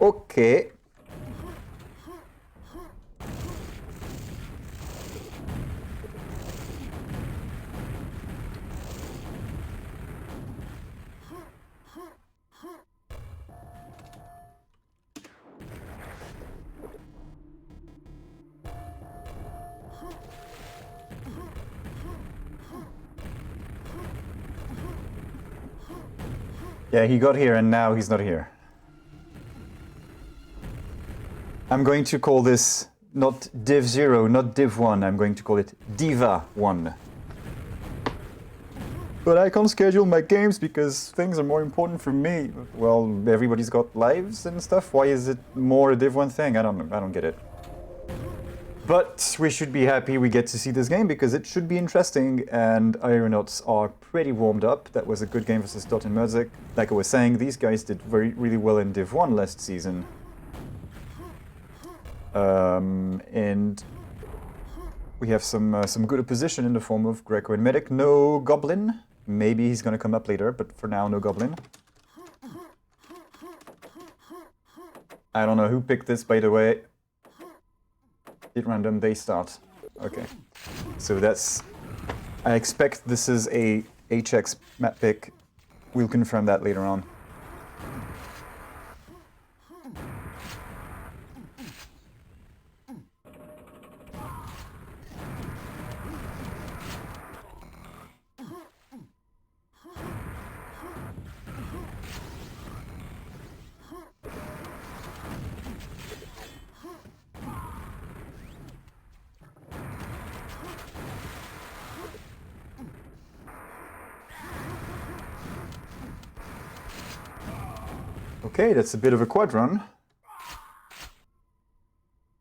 Okay. Yeah, he got here and now he's not here. I'm going to call this not div 0, not div 1, I'm going to call it diva 1. But I can't schedule my games because things are more important for me. Well, everybody's got lives and stuff. Why is it more a div 1 thing? I don't get it. But we should be happy we get to see this game because it should be interesting, and Aeronauts are pretty warmed up. That was a good game versus Dot and Merzik. Like I was saying, these guys did really well in Div 1 last season. And we have some good opposition in the form of Greco and Medic. No Goblin. Maybe he's gonna come up later, but for now, no Goblin. I don't know who picked this, by the way. Hit random, they start. Okay. So that's... I expect this is a HX map pick. We'll confirm that later on. Okay, that's a bit of a quad run.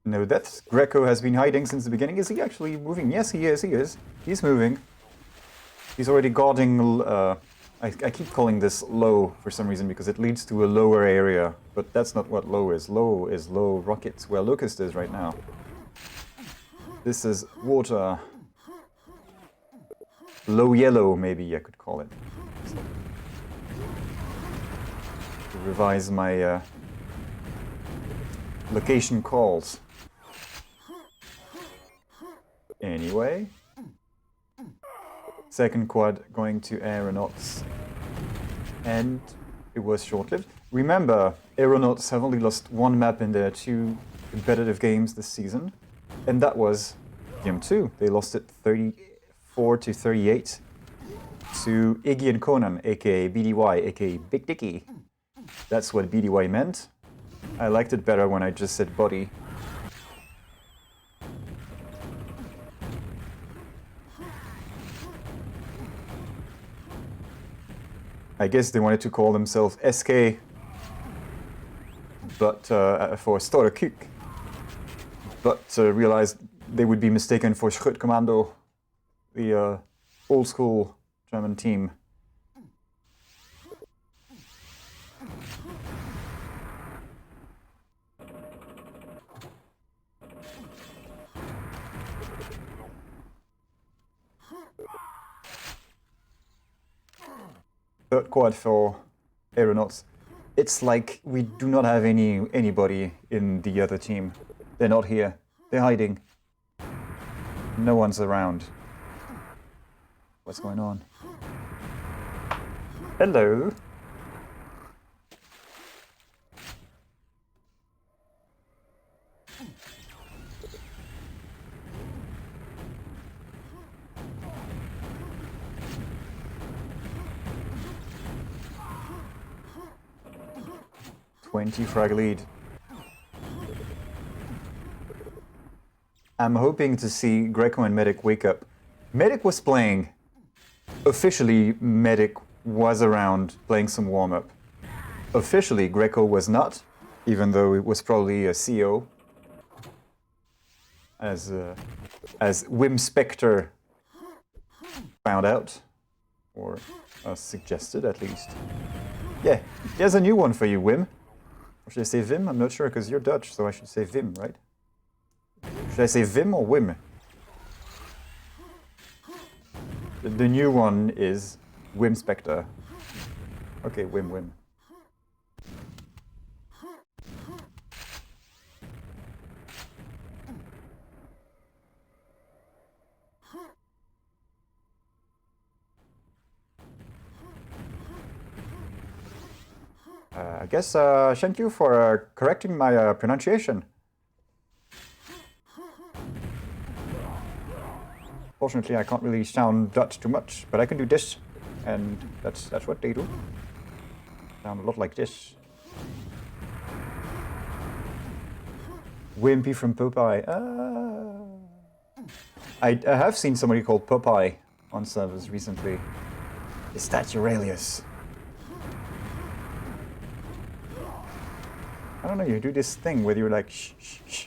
No deaths. Greco has been hiding since the beginning. Is he actually moving? Yes, he is. He's moving. He's already guarding... I keep calling this low for some reason because it leads to a lower area. But that's not what low is. Low is low rockets, where Locust is right now. This is water. Low yellow, maybe I could call it. To revise my location calls. Anyway. Second quad going to Aeronauts. And it was short-lived. Remember, Aeronauts have only lost one map in their 2 competitive games this season. And that was Game 2. They lost it 34-38 to Iggy and Conan, aka BDY, aka Big Dicky. That's what BDY meant. I liked it better when I just said body. I guess they wanted to call themselves SK, but for Starter Kick. But realized they would be mistaken for Schrottkommando, the old school German team. Third quad for Aeronauts. It's like we do not have anybody in the other team. They're not here. They're hiding. No one's around. What's going on? Hello. Frag lead. I'm hoping to see Greco and Medic wake up. Medic was playing. Officially, Medic was around playing some warm-up. Officially, Greco was not, even though it was probably a CO. As Wim Spectre found out, or suggested at least. Yeah, here's a new one for you, Wim. Or should I say Vim? I'm not sure, because you're Dutch, so I should say Vim, right? Should I say Vim or Wim? The new one is Wim Spectre. Okay, Wim. I guess thank you for correcting my pronunciation. Fortunately, I can't really sound Dutch too much, but I can do this, and that's what they do. Sound a lot like this. Wimpy from Popeye. I have seen somebody called Popeye on servers recently. Is that Aurelius? I don't know, you do this thing where you're like shh, shh, shh.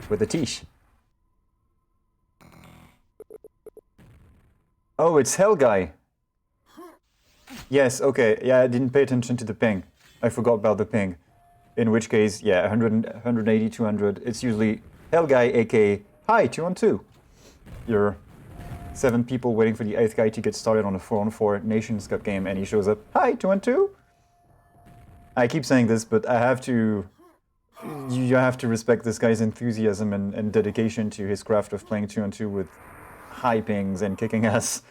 With a tish. Oh, it's Hell Guy. Yes, okay. Yeah, I didn't pay attention to the ping. I forgot about the ping. In which case, yeah, 100, 180, 200. It's usually Hell Guy, aka Hi, 2-on-2. You're 7 people waiting for the 8th guy to get started on a 4-on-4 Nations Cup game, and he shows up. Hi, 2-on-2. I keep saying this, but I have to... You have to respect this guy's enthusiasm and dedication to his craft of playing 2-on-2 with high pings and kicking ass.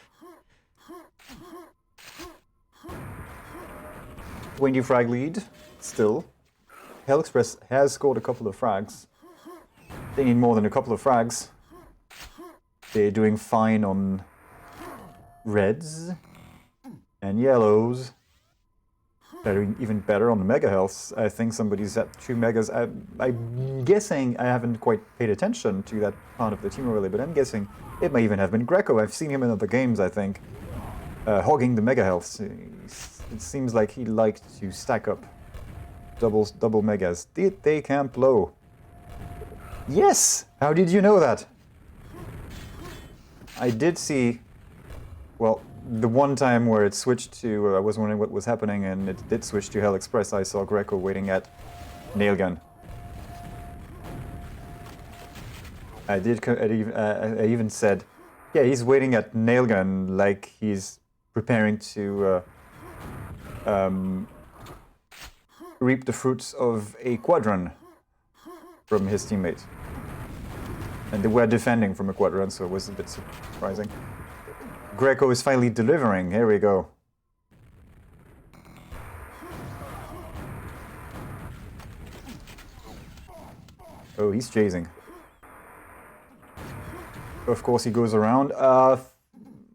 20 frag lead, still. eXpress has scored a couple of frags. They need more than a couple of frags. They're doing fine on reds and yellows. They're doing even better on the mega healths. I think somebody's at 2 megas. I'm guessing, I haven't quite paid attention to that part of the team really, but I'm guessing it may even have been Greco. I've seen him in other games, I think, hogging the mega healths. It seems like he liked to stack up double megas. Did they camp low? Yes! How did you know that? I did see, well, the one time where it switched to, I was wondering what was happening, and it did switch to eXpress. I saw Greco waiting at Nailgun. I even said, yeah, he's waiting at Nailgun like he's preparing to reap the fruits of a quadrun from his teammate. And they were defending from a quadrun, so it was a bit surprising. Greco is finally delivering. Here we go. Oh, he's chasing. Of course he goes around.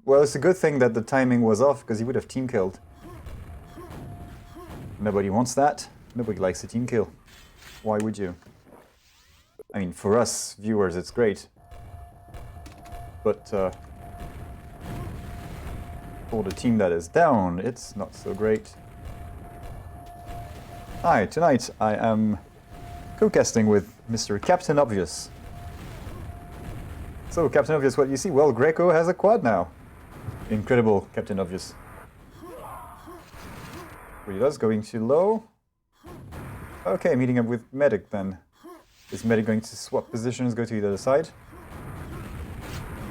Well, it's a good thing that the timing was off, because he would have team killed. Nobody wants that. Nobody likes a team kill. Why would you? I mean, for us viewers, it's great. But for the team that is down, it's not so great. Hi, tonight I am co-casting with Mr. Captain Obvious. So, Captain Obvious, what do you see? Well, Greco has a quad now. Incredible, Captain Obvious. Redoes going too low. Okay, meeting up with Medic then. Is Medic going to swap positions, go to the other side?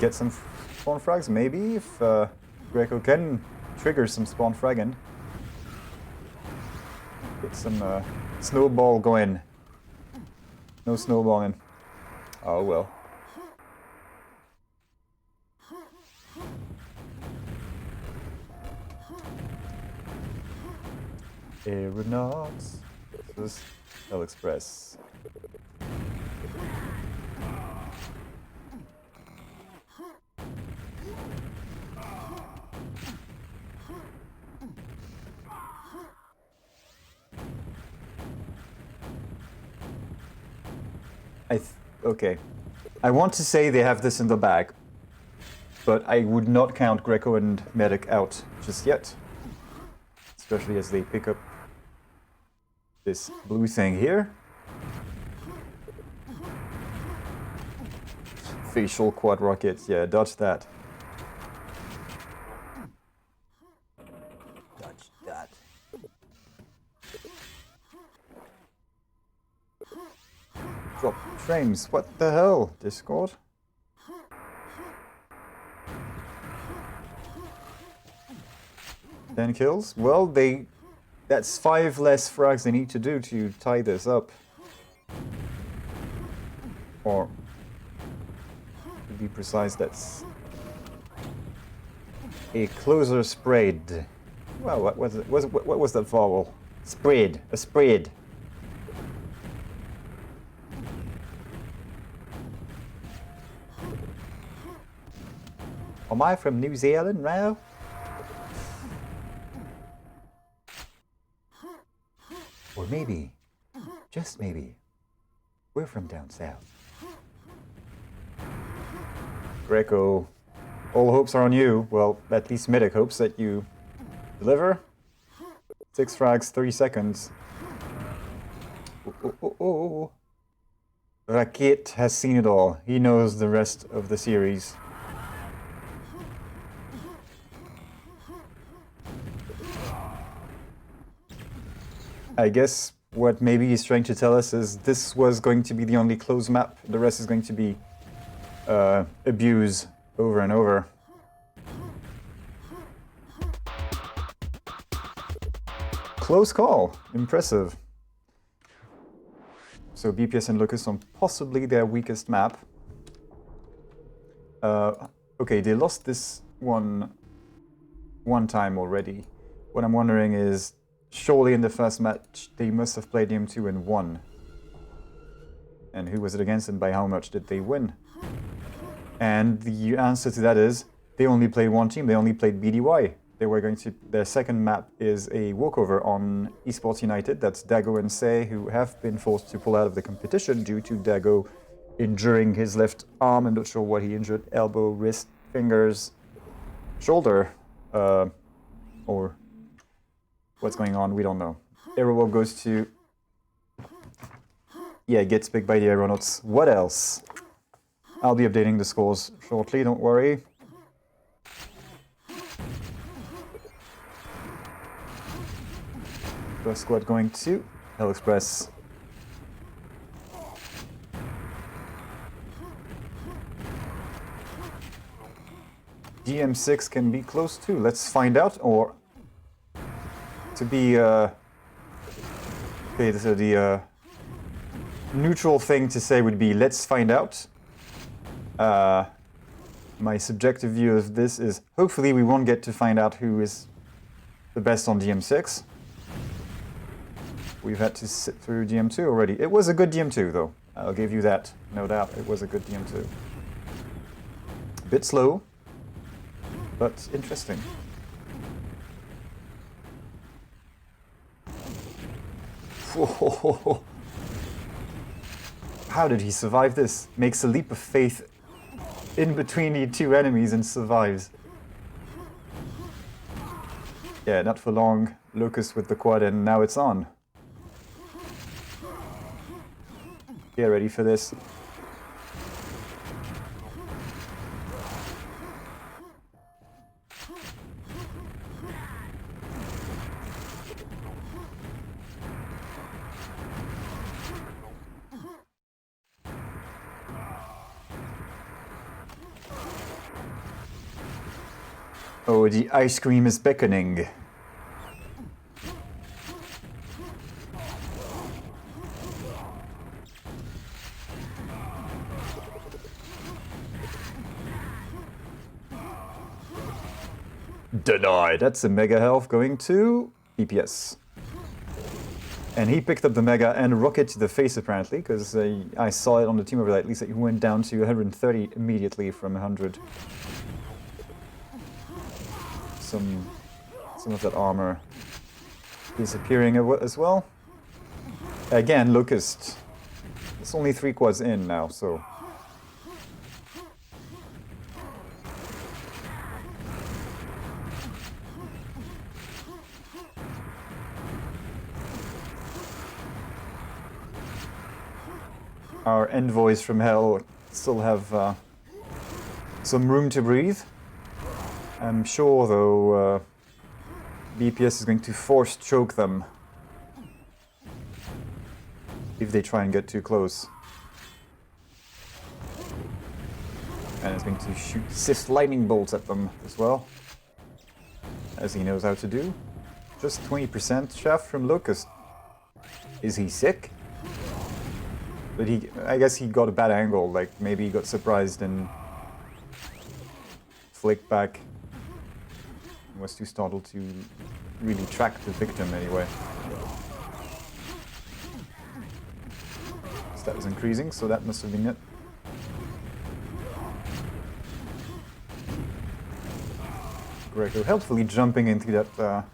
Get some spawn frags, maybe, if Greco can trigger some spawn fragging. Get some snowball going. No snowballing. Oh well. Aeronauts versus eXpress. Okay. I want to say they have this in the bag, but I would not count Greco and Medic out just yet. Especially as they pick up this blue thing here. Facial quad rockets, yeah, dodge that. Dodge that. Drop frames, what the hell, Discord? Ten kills? Well, that's 5 less frags they need to do to tie this up. Or, to be precise, that's a closer spread. Well, what was it? What was that vowel? Spread. A spread. Am I from New Zealand now? Or maybe, just maybe, we're from down south. Greco, all hopes are on you. Well, at least Medic hopes that you deliver. 6 frags, 30 seconds. Oh. Rakit has seen it all. He knows the rest of the series. I guess what maybe he's trying to tell us is this was going to be the only closed map. The rest is going to be abuse over and over. Close call. Impressive. So BPS and Locust on possibly their weakest map. Okay, they lost this one time already. What I'm wondering is, surely in the first match they must have played DM2 and won. And who was it against and by how much did they win? And the answer to that is, they only played one team, they only played BDY. They were going to, their second map is a walkover on Esports United. That's Dago and Say, who have been forced to pull out of the competition due to Dago injuring his left arm. I'm not sure what he injured, elbow, wrist, fingers, shoulder, or what's going on, we don't know. Aeronauts goes to, yeah, gets picked by the Aeronauts. What else? I'll be updating the scores shortly, don't worry. First squad going to eXpress. DM6 can be close too. Let's find out. Or to be okay, so the neutral thing to say would be let's find out. My subjective view of this is hopefully we won't get to find out who is the best on DM6. We've had to sit through DM2 already. It was a good DM2 though. I'll give you that, no doubt. It was a good DM2. A bit slow, but interesting. Whoa. How did he survive this? Makes a leap of faith in between the two enemies and survives. Yeah, not for long. Locust with the quad and now it's on. Get ready for this. Oh, the ice cream is beckoning. Denied. That's a mega health going to BPS. And he picked up the mega and rocket to the face apparently, because I saw it on the team overlay at least that he went down to 130 immediately from 100. Some of that armor disappearing as well. Again, Locust. It's only 3 quads in now, so. Our envoys from hell still have some room to breathe. I'm sure, though, BPS is going to force choke them if they try and get too close. And it's going to shoot Sith lightning bolts at them as well, as he knows how to do. Just 20% shaft from Locust. Is he sick? But I guess he got a bad angle, like maybe he got surprised and flicked back. He was too startled to really track the victim anyway. So that was increasing, so that must have been it. Greco helpfully jumping into that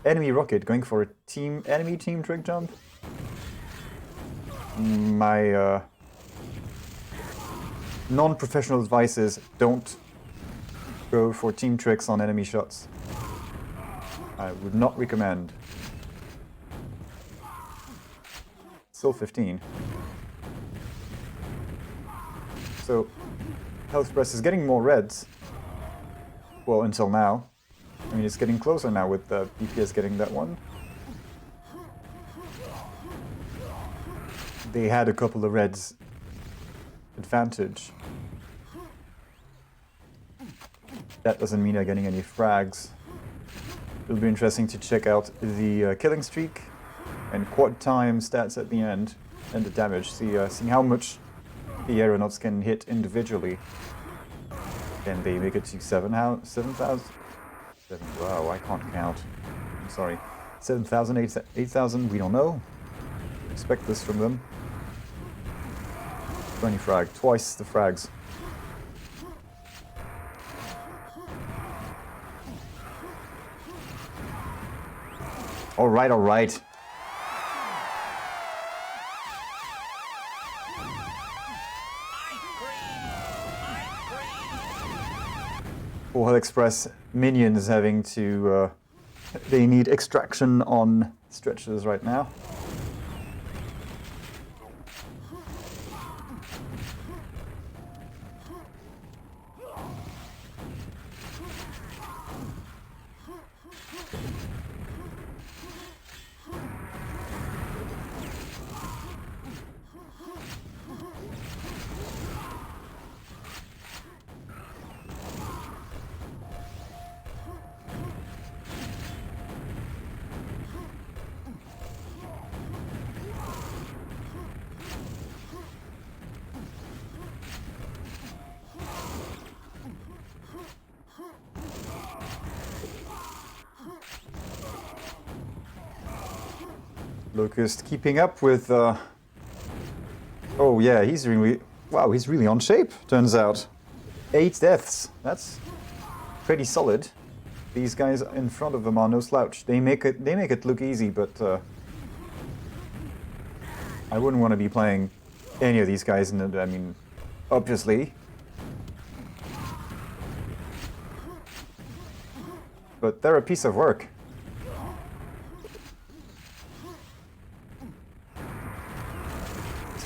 enemy rocket, going for a enemy team trick jump. My non-professional advice is don't go for team tricks on enemy shots. I would not recommend. Still 15. So, HealthPress is getting more reds. Well, until now. I mean, it's getting closer now with BPS getting that one. They had a couple of reds advantage. That doesn't mean they're getting any frags. It'll be interesting to check out the killing streak and quad time stats at the end and the damage. See how much the Aeronauts can hit individually. Can they make it to 7,000? Wow, I can't count. I'm sorry. 7,000, 8,000, we don't know. Expect this from them. 20 frag, twice the frags. All right, all right. For eXpress, minions having to... they need extraction on stretchers right now. Locust keeping up with... Oh yeah, he's really... Wow, he's really on shape, turns out. 8 deaths. That's pretty solid. These guys in front of them are no slouch. They make it look easy, but I wouldn't want to be playing any of these guys. And I mean, obviously. But they're a piece of work.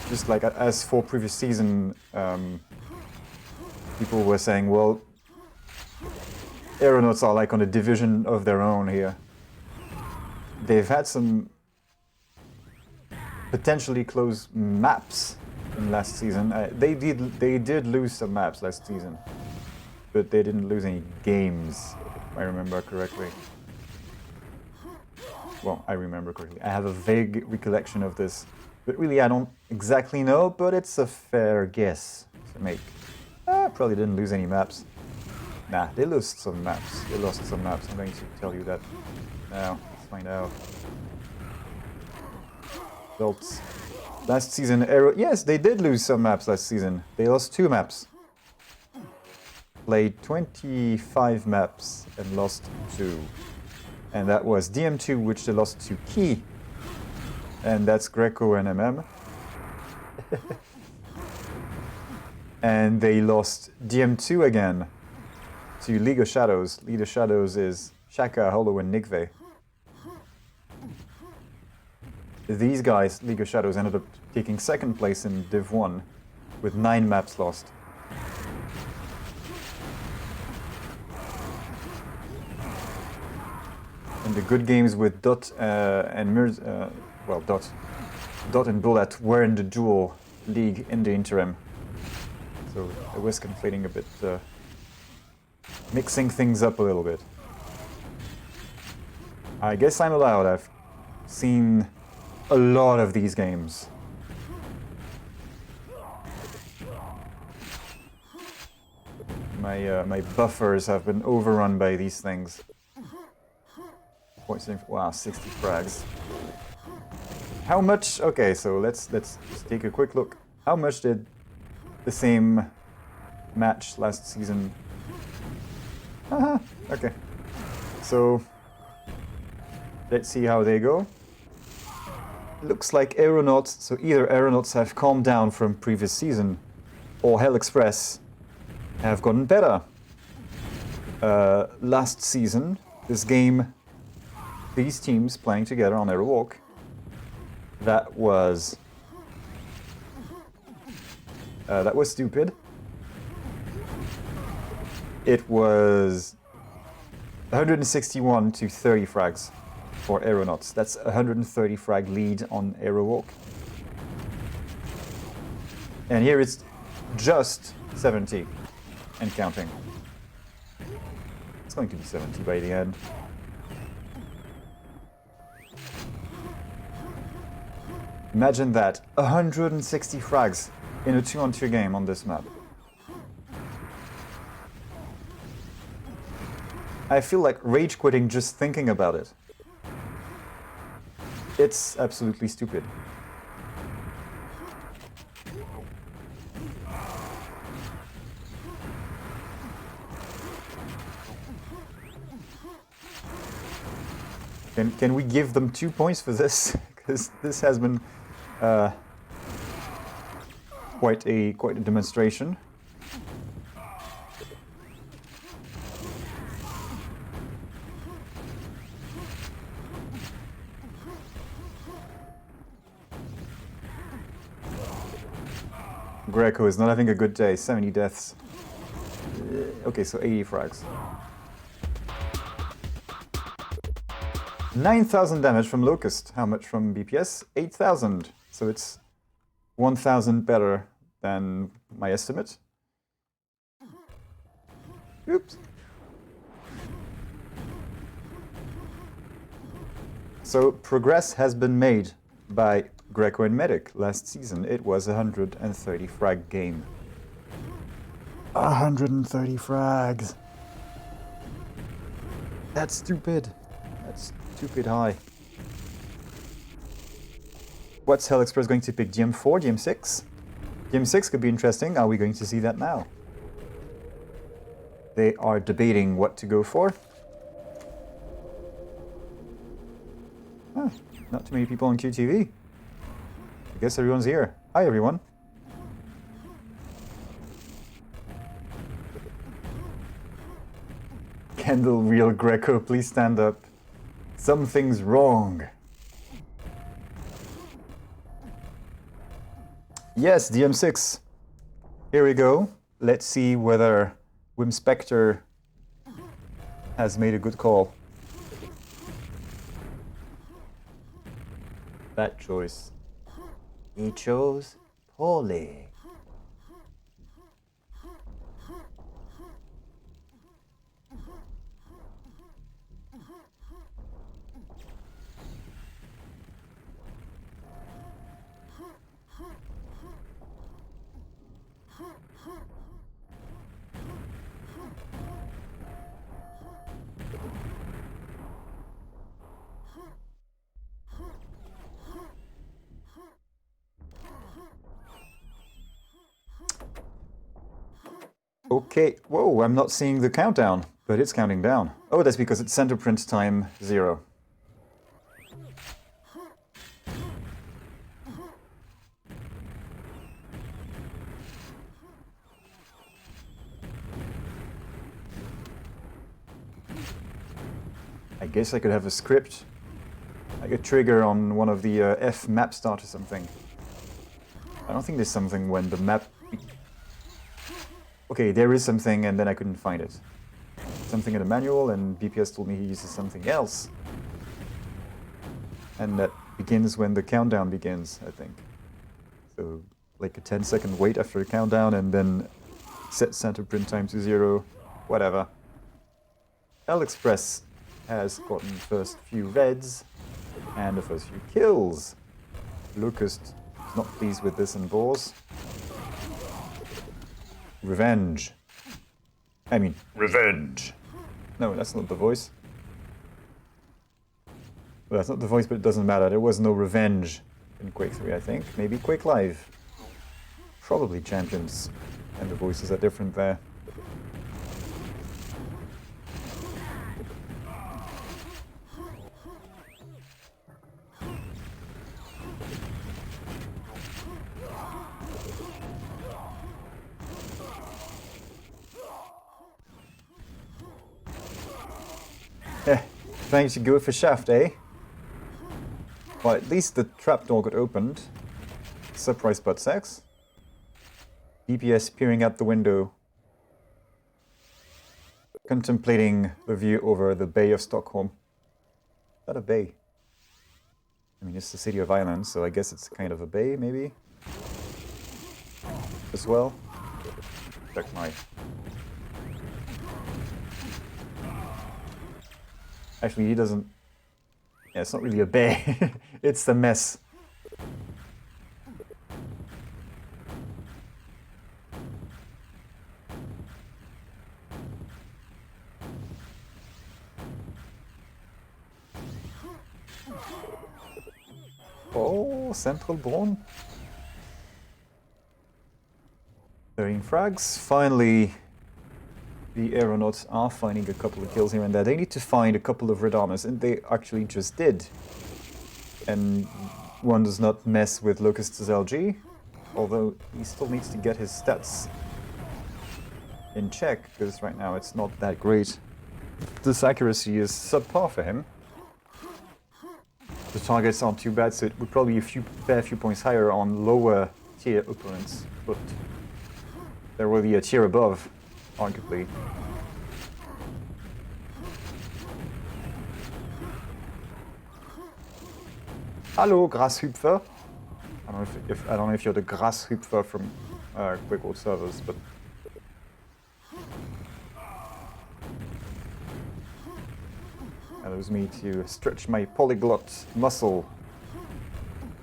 Just like as for previous season, people were saying, well, Aeronauts are like on a division of their own here. They've had some potentially close maps in last season. They did lose some maps last season, but they didn't lose any games, if I remember correctly. Well, I remember correctly. I have a vague recollection of this. But really, I don't exactly know, but it's a fair guess to make. Probably didn't lose any maps. Nah, they lost some maps. They lost some maps. I'm going to tell you that now. Let's find out. Results. Last season, yes, they did lose some maps last season. They lost 2 maps. Played 25 maps and lost 2. And that was DM2, which they lost to Key. And that's Greco and MM. And they lost DM2 again to League of Shadows. League of Shadows is Shaka, Hollow, and Nigve. These guys, League of Shadows, ended up taking 2nd place in Div 1 with 9 maps lost. And the good games with Dot and Mirz... well, Dot and Bullet were in the dual league in the interim. So it was conflating a bit, mixing things up a little bit. I guess I'm allowed. I've seen a lot of these games. My buffers have been overrun by these things. Wow, 60 frags. How much? Okay, so let's just take a quick look. How much did the same match last season? Okay. So let's see how they go. Looks like Aeronauts, so either Aeronauts have calmed down from previous season, or eXpress have gotten better. Last season, this game, these teams playing together on Aerowalk, that was stupid. It was 161 to 30 frags for Aeronauts. That's 130 frag lead on Aerowalk. And here it's just 70 and counting. It's going to be 70 by the end. Imagine that, 160 frags in a 2-on-2 game on this map. I feel like rage quitting just thinking about it. It's absolutely stupid. Can we give them 2 points for this? Because this has been quite a demonstration. Greco is not having a good day. 70 deaths. Okay, so 80 frags. 9,000 damage from Locust. How much from BPS? 8,000. So it's 1,000 better than my estimate. Oops. So progress has been made by Greco and Medic. Last season it was a 130 frag game. 130 frags. That's stupid. That's stupid high. What's eXpress going to pick? GM4, GM6? GM6 could be interesting. Are we going to see that now? They are debating what to go for. Not too many people on QTV. I guess everyone's here. Hi, everyone. Kendall, real Greco, please stand up. Something's wrong. Yes, DM6. Here we go. Let's see whether Wim Spectre has made a good call. Bad choice. He chose poorly. Okay, whoa, I'm not seeing the countdown, but it's counting down. Oh, that's because it's center print time 0. I guess I could have a script, like a trigger on one of the F map start or something. I don't think there's something when the map... Okay, there is something and then I couldn't find it. Something in the manual and BPS told me he uses something else. And that begins when the countdown begins, I think. So, like a 10-second wait after the countdown and then set center print time to 0, whatever. eXpress has gotten the first few reds and the first few kills. Locust is not pleased with this and bores. Revenge. I mean, revenge. No, that's not the voice. Well, that's not the voice, but it doesn't matter. There was no revenge in Quake 3, I think. Maybe Quake Live. Probably Champions. And the voices are different there. Trying to go for shaft, eh? Well, at least the trapdoor got opened. Surprise butt sex. DPS peering out the window. Contemplating the view over the Bay of Stockholm. Is that a bay? I mean, it's the city of Ireland, so I guess it's kind of a bay, maybe? As well. Check my... Actually, he doesn't... Yeah, it's not really a bay. It's a mess. Oh, Central Braun. 13 frags. Finally, the Aeronauts are finding a couple of kills here and there. They need to find a couple of red armors, and they actually just did. And one does not mess with Locust's LG, although he still needs to get his stats in check, because right now it's not that great. This accuracy is subpar for him. The targets aren't too bad, so it would probably be a fair few points higher on lower tier opponents, but they're really a tier above, arguably. Hello, Grashüpfer. I don't know if you're the Grashüpfer from QuakeWorld servers, but allows me to stretch my polyglot muscle.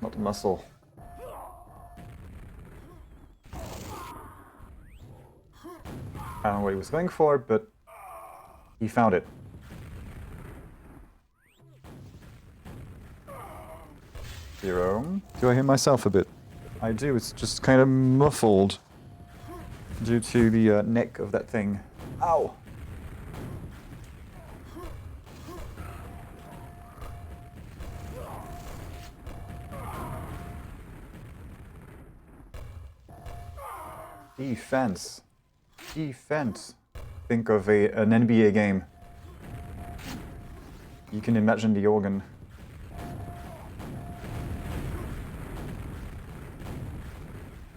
Not muscle. I don't know what he was going for, but he found it. Zero. Do I hear myself a bit? I do, it's just kind of muffled due to the neck of that thing. Ow! Defense. Defense. Think of an NBA game. You can imagine the organ.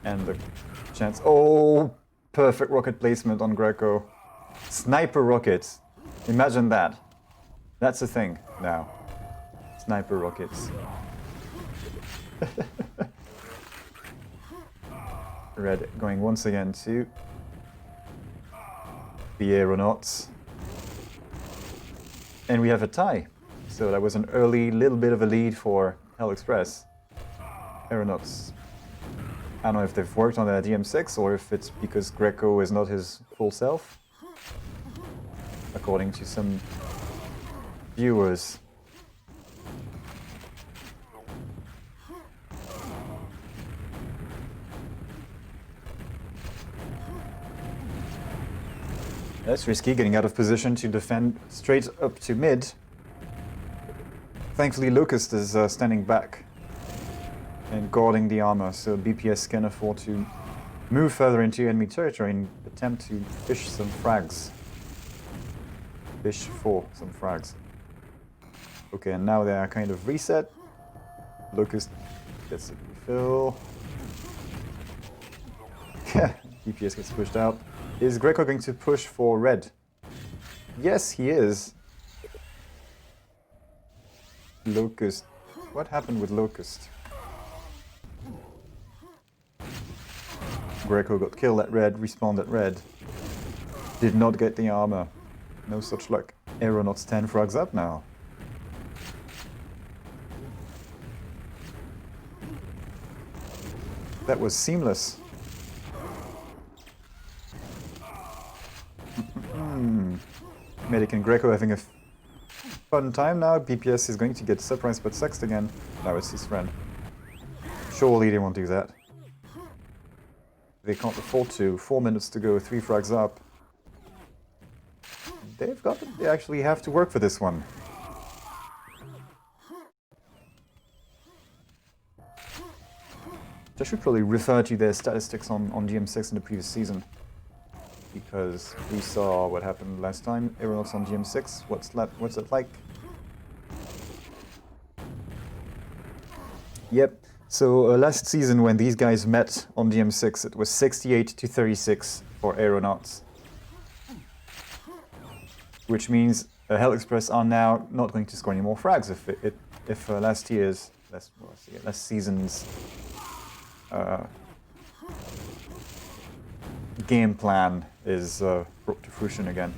And the chance. Oh, perfect rocket placement on Greco. Sniper rockets. Imagine that. That's a thing now. Sniper rockets. Red going once again to the Aeronauts. And we have a tie. So that was an early little bit of a lead for eXpress. Aeronauts. I don't know if they've worked on their DM6 or if it's because Greco is not his full self. According to some viewers. That's risky, getting out of position to defend straight up to mid. Thankfully, Locust is standing back and guarding the armor, so BPS can afford to move further into enemy territory and attempt to fish some frags. Fish for some frags. Okay, and now they are kind of reset. Locust gets a refill. BPS gets pushed out. Is Greco going to push for red? Yes, he is. Locust. What happened with Locust? Greco got killed at red, respawned at red. Did not get the armor. No such luck. Aeronauts 10 frags up now. That was seamless. Medic and Greco having a fun time now. BPS is going to get surprised but sexed again. No, it's his friend. Surely they won't do that. They can't afford to. 4 minutes to go, 3 frags up. They actually have to work for this one. I should probably refer to their statistics on GM6 in the previous season. Because we saw what happened last time. Aeronauts on GM6. What's it like? Yep. So last season when these guys met on GM6, it was 68-36 for Aeronauts. Which means eXpress are now not going to score any more frags if last season's game plan is brought to fruition again.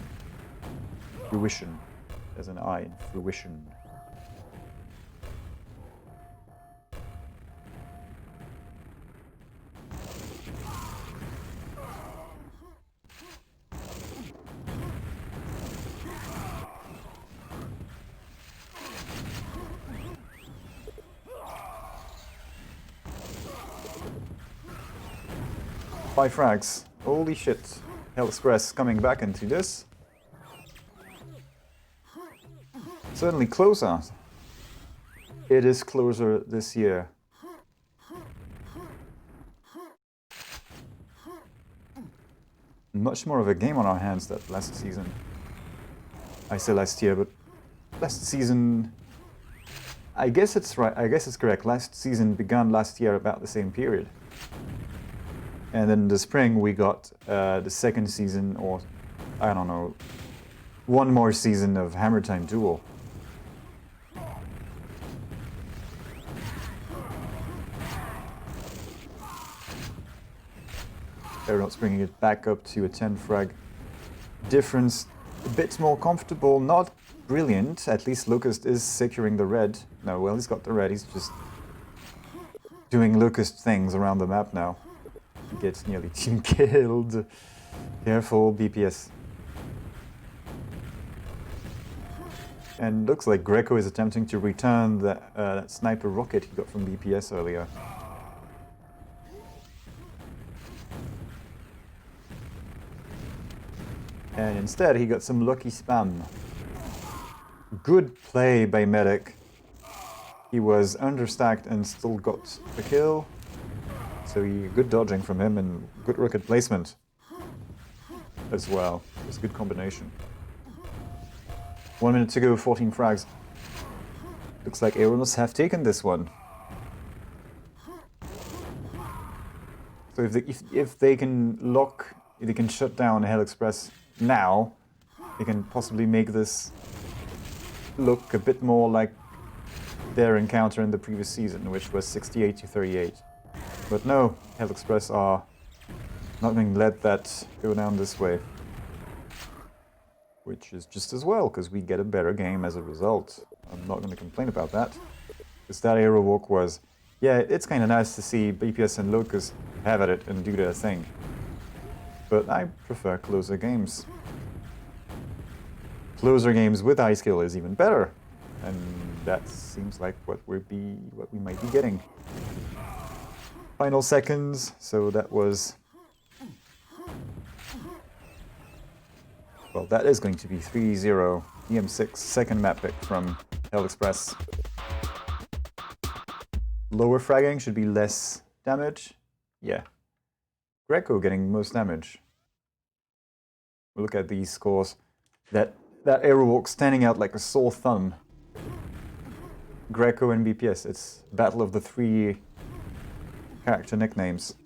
Fruition. There's an I in fruition. Five frags. Holy shit. eXpress coming back into this. Certainly closer. It is closer this year. Much more of a game on our hands than last season. I say last year, but last season... I guess it's right. I guess it's correct. Last season began last year about the same period. And then in the spring we got the second season, or I don't know, one more season of Hammer Time Duel. Aeronauts bringing it back up to a 10 frag difference, a bit more comfortable, not brilliant. At least Locust is securing the red. No, well, he's got the red. He's just doing Locust things around the map now. Gets nearly team killed. Careful, BPS. And looks like Greco is attempting to return that sniper rocket he got from BPS earlier. And instead he got some lucky spam. Good play by Medic. He was understacked and still got the kill. So good dodging from him and good rocket placement as well. It was a good combination. 1 minute to go, 14 frags. Looks like Aeronauts have taken this one. So if they can shut down eXpress now, they can possibly make this look a bit more like their encounter in the previous season, which was 68-38. But no, eXpress are not going to let that go down this way. Which is just as well, because we get a better game as a result. I'm not going to complain about that. Because that aero walk was... Yeah, it's kind of nice to see BPS and Locust have at it and do their thing. But I prefer closer games. Closer games with high skill is even better. And that seems like what we might be getting. Final seconds, so that was... Well, that is going to be 3-0 EM6, second map pick from eXpress. Lower fragging should be less damage. Yeah. Greco getting most damage. We'll look at these scores. That aero walk standing out like a sore thumb. Greco and BPS, it's battle of the 3 character nicknames.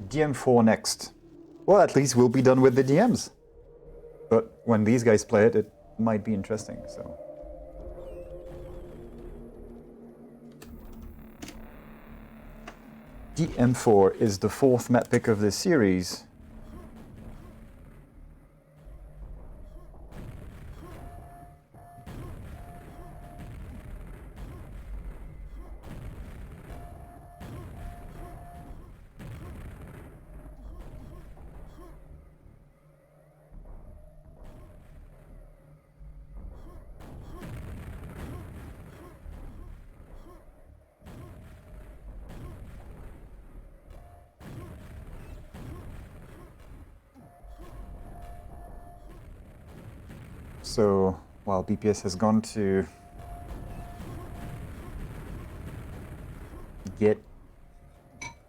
DM4 next. Well, at least we'll be done with the DMs. But when these guys play it, it might be interesting, so... DM4 is the 4th map pick of this series. So, while BPS has gone to get...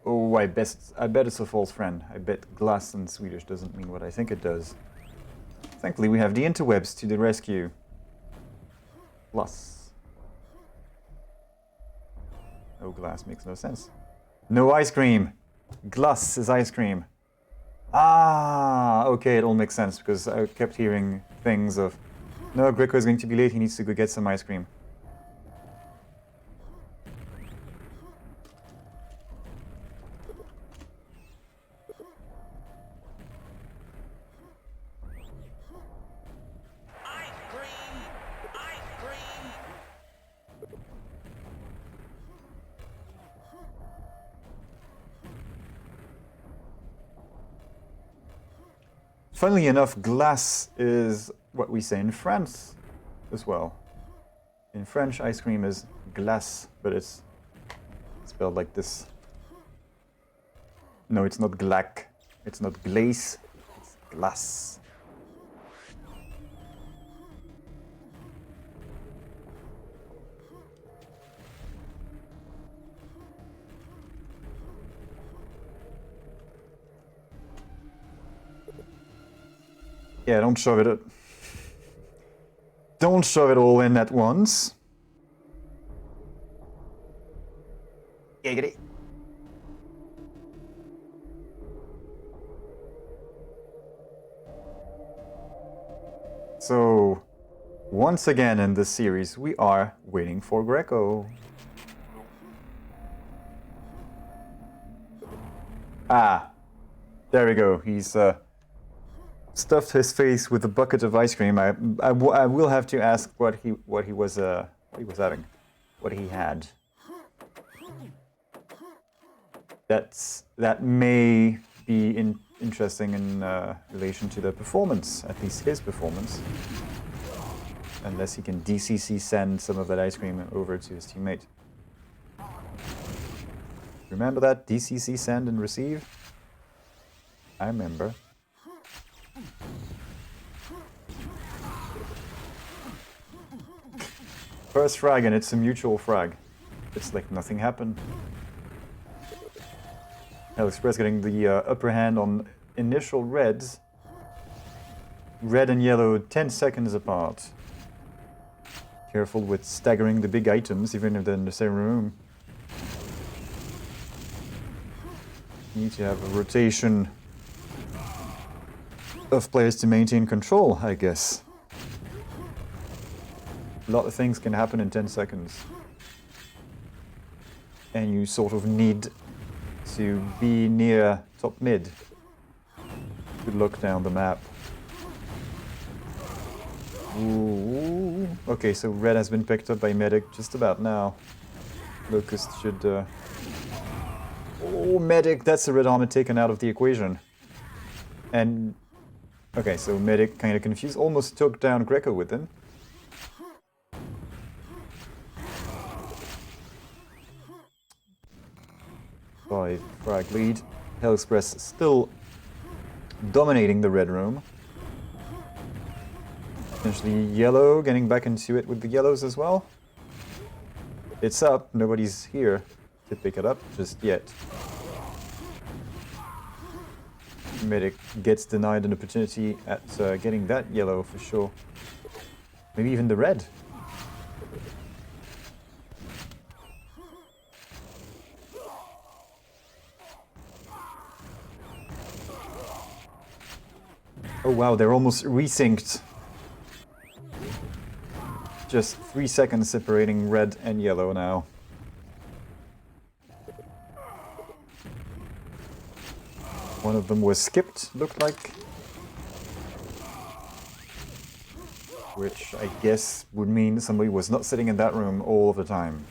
Oh, I bet it's a false friend. I bet glass in Swedish doesn't mean what I think it does. Thankfully, we have the interwebs to the rescue. Plus. Oh, glass makes no sense. No ice cream! Glass is ice cream. Ah, okay, it all makes sense, because I kept hearing things of, no, Greco is going to be late, he needs to go get some ice cream. Funnily enough, glace is what we say in France as well. In French, ice cream is glace, but it's spelled like this. No, it's not glac. It's not glace. It's glace. Yeah, don't shove it. Don't shove it all in at once. Giggity. So, once again in this series, we are waiting for Greco. Ah, there we go. He's stuffed his face with a bucket of ice cream. I will have to ask what he was having, what he had. That may be interesting in relation to the performance, at least his performance. Unless he can DCC send some of that ice cream over to his teammate. Remember that? DCC send and receive? I remember. First frag, and it's a mutual frag. It's like nothing happened. eXpress getting the upper hand on initial reds. Red and yellow 10 seconds apart. Careful with staggering the big items, even if they're in the same room. You need to have a rotation of players to maintain control, I guess. A lot of things can happen in 10 seconds. And you sort of need to be near top mid to look down the map. Ooh. Okay, so red has been picked up by medic just about now. Locust should... Oh, medic! That's the red armor taken out of the equation. And... Okay, so medic kind of confused. Almost took down Greco with him. By frag lead. eXpress still dominating the red room. Potentially yellow, getting back into it with the yellows as well. It's up, nobody's here to pick it up just yet. Medic gets denied an opportunity at getting that yellow for sure. Maybe even the red. Oh wow, they're almost resynced. Just 3 seconds separating red and yellow now. One of them was skipped, looked like. Which I guess would mean somebody was not sitting in that room all of the time.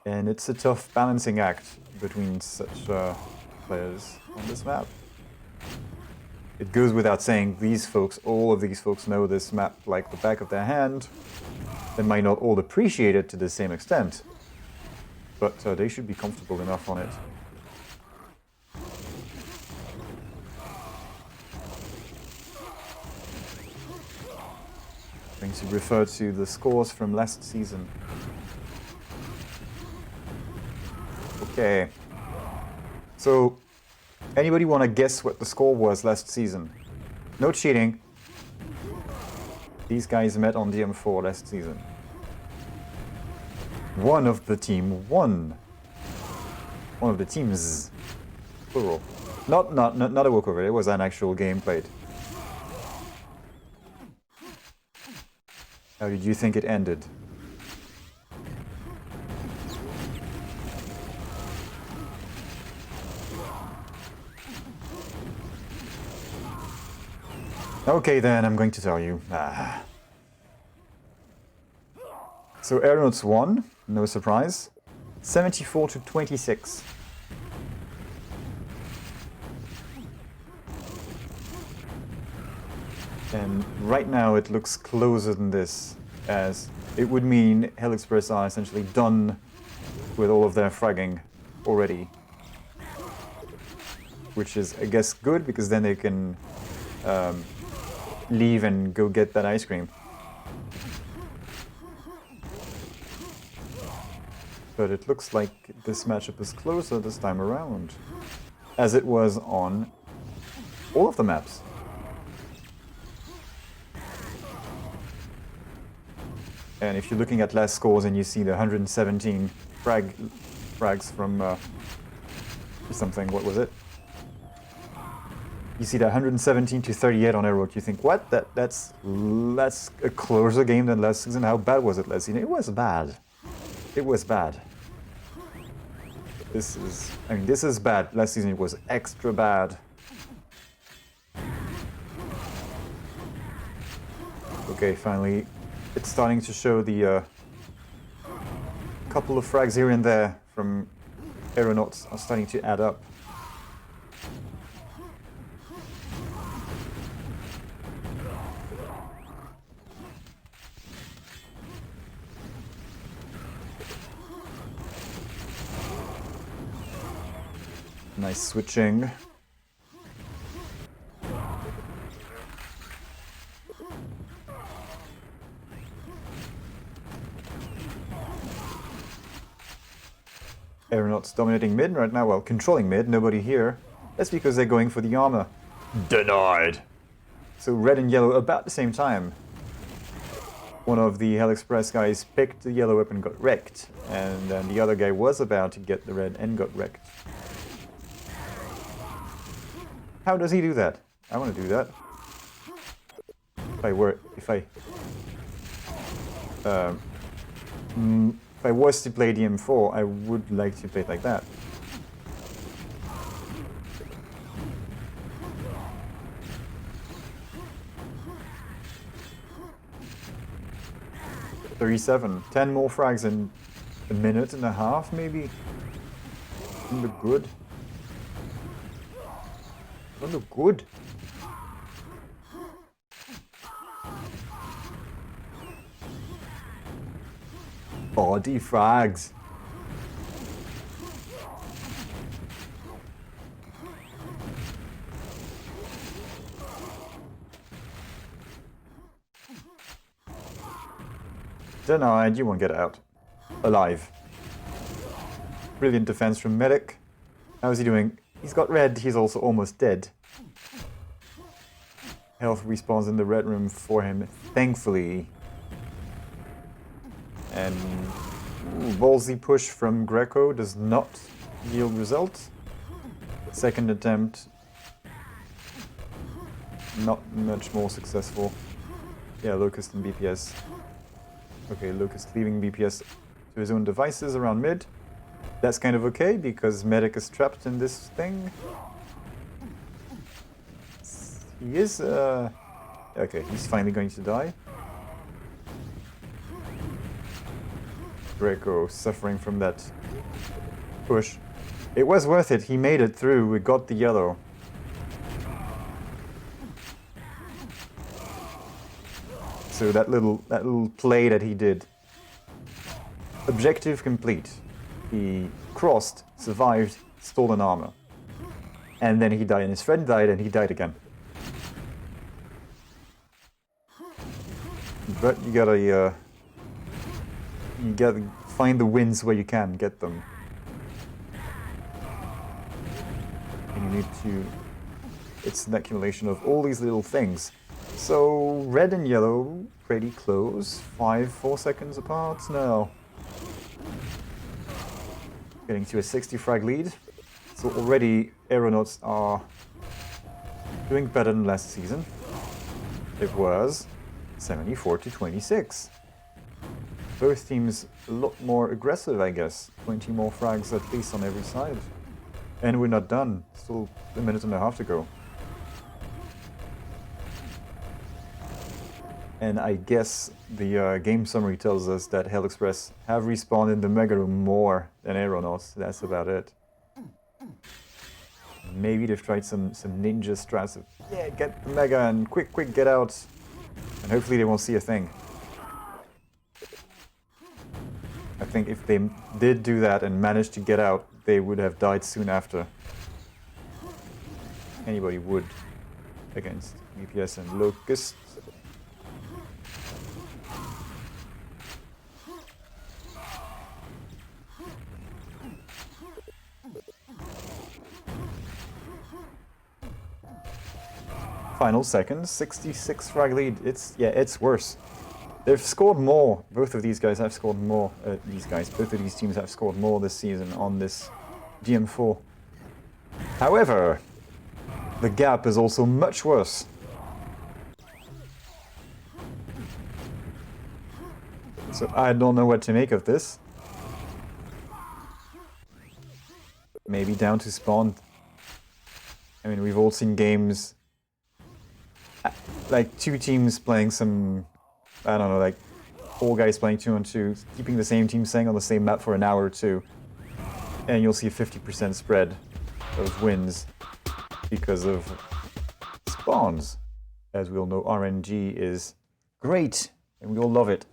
And it's a tough balancing act between such players on this map. It goes without saying, these folks, all of these folks know this map like the back of their hand. They might not all appreciate it to the same extent, but they should be comfortable enough on it. going to refer to the scores from last season. Okay. So, anybody want to guess what the score was last season? No cheating. These guys met on DM4 last season. One of the team won. One of the teams. Plural. Not a walkover, it was an actual game played. How did you think it ended? Okay then, I'm going to tell you. So Aeronauts won, no surprise. 74 to 26. And right now it looks closer than this, as it would mean eXpress are essentially done with all of their fragging already. Which is, I guess, good, because then they can leave and go get that ice cream. But it looks like this matchup is closer this time around, as it was on all of the maps. And if you're looking at last scores and you see the 117 frags from something, what was it? You see the 117 to 38 on Aeronauts, you think, what? That's a closer game than last season. How bad was it last season? It was bad. It was bad. This is bad. Last season it was extra bad. Okay, finally, it's starting to show the couple of frags here and there from Aeronauts are starting to add up. Nice switching. Aeronauts dominating mid right now, well, controlling mid, nobody here. That's because they're going for the armor. Denied! So red and yellow about the same time. One of the eXpress guys picked the yellow up and got wrecked, and then the other guy was about to get the red and got wrecked. How does he do that? I want to do that. If I was to play DM4, I would like to play it like that. $37. 10 more frags in a minute and a half, maybe? Doesn't look good. Doesn't look good. Body frags. Denied, you won't get out. Alive. Brilliant defense from Medic. How's he doing? He's got red, he's also almost dead. Health respawns in the red room for him, thankfully. And ballsy push from Greco does not yield result. Second attempt, not much more successful. Yeah, Locust and BPS. Okay, Locust leaving BPS to his own devices around mid. That's kind of okay, because Medic is trapped in this thing. He is, okay, he's finally going to die. Greco suffering from that push. It was worth it, he made it through, we got the yellow. So that little play that he did. Objective complete. He crossed, survived, stole an armor. And then he died, and his friend died, and he died again. But you gotta find the wins where you can get them. And you need to... It's an accumulation of all these little things. So, red and yellow, pretty close. 4 seconds apart now. Getting to a 60 frag lead. So already Aeronauts are doing better than last season. It was 74 to 26. Both teams a lot more aggressive, I guess. 20 more frags at least on every side. And we're not done. Still a minute and a half to go. And I guess the game summary tells us that eXpress have respawned in the Mega Room more than Aeronauts. That's about it. Maybe they've tried some ninja strats of, yeah, get the Mega and quick, get out. And hopefully they won't see a thing. I think if they did do that and managed to get out, they would have died soon after. Anybody would against UPS and Locust. Final seconds, 66 frag lead. It's worse. They've scored more. Both of these guys have scored more. Both of these teams have scored more this season on this DM4. However, the gap is also much worse. So I don't know what to make of this. Maybe down to spawn. I mean, we've all seen games like two teams playing some, I don't know, like 4 guys playing 2-on-2, keeping the same team staying on the same map for an hour or two, and you'll see a 50% spread of wins because of spawns. As we all know, RNG is great, and we all love it.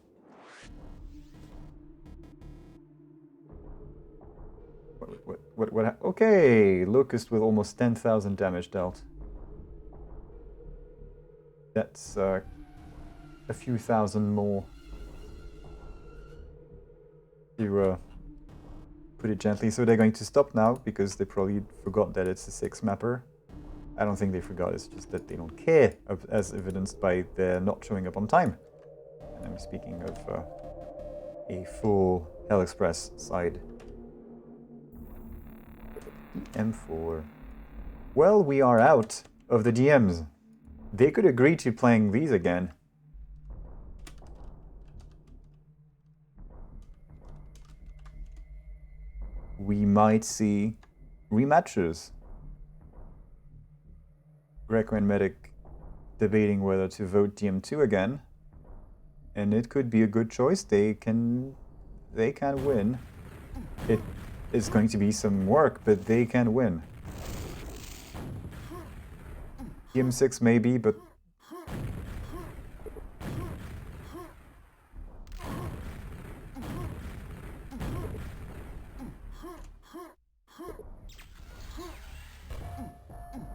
What? Okay, Locust with almost 10,000 damage dealt. That's a few thousand more, to put it gently. So they're going to stop now because they probably forgot that it's a 6-mapper. I don't think they forgot, it's just that they don't care, as evidenced by their not showing up on time. And I'm speaking of a full eXpress side. M4. Well, we are out of the DMs. They could agree to playing these again. We might see rematches. Greco and Medic debating whether to vote DM2 again. And it could be a good choice. They can win. It is going to be some work, but they can win. DM6 maybe, but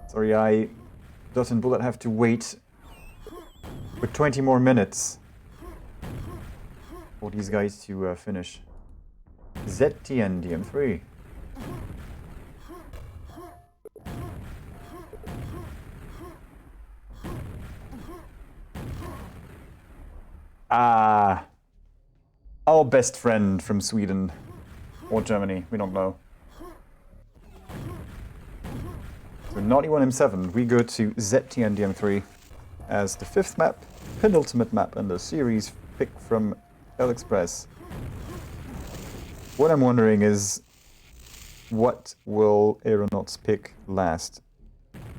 sorry, I Dot and Bullet have to wait for 20 more minutes for these guys to finish. ZTN DM3. Our best friend from Sweden or Germany, we don't know. So Naughty 1M7, we go to ZTN DM3 as the 5th map, penultimate map in the series, pick from eXpress. What I'm wondering is, what will Aeronauts pick last?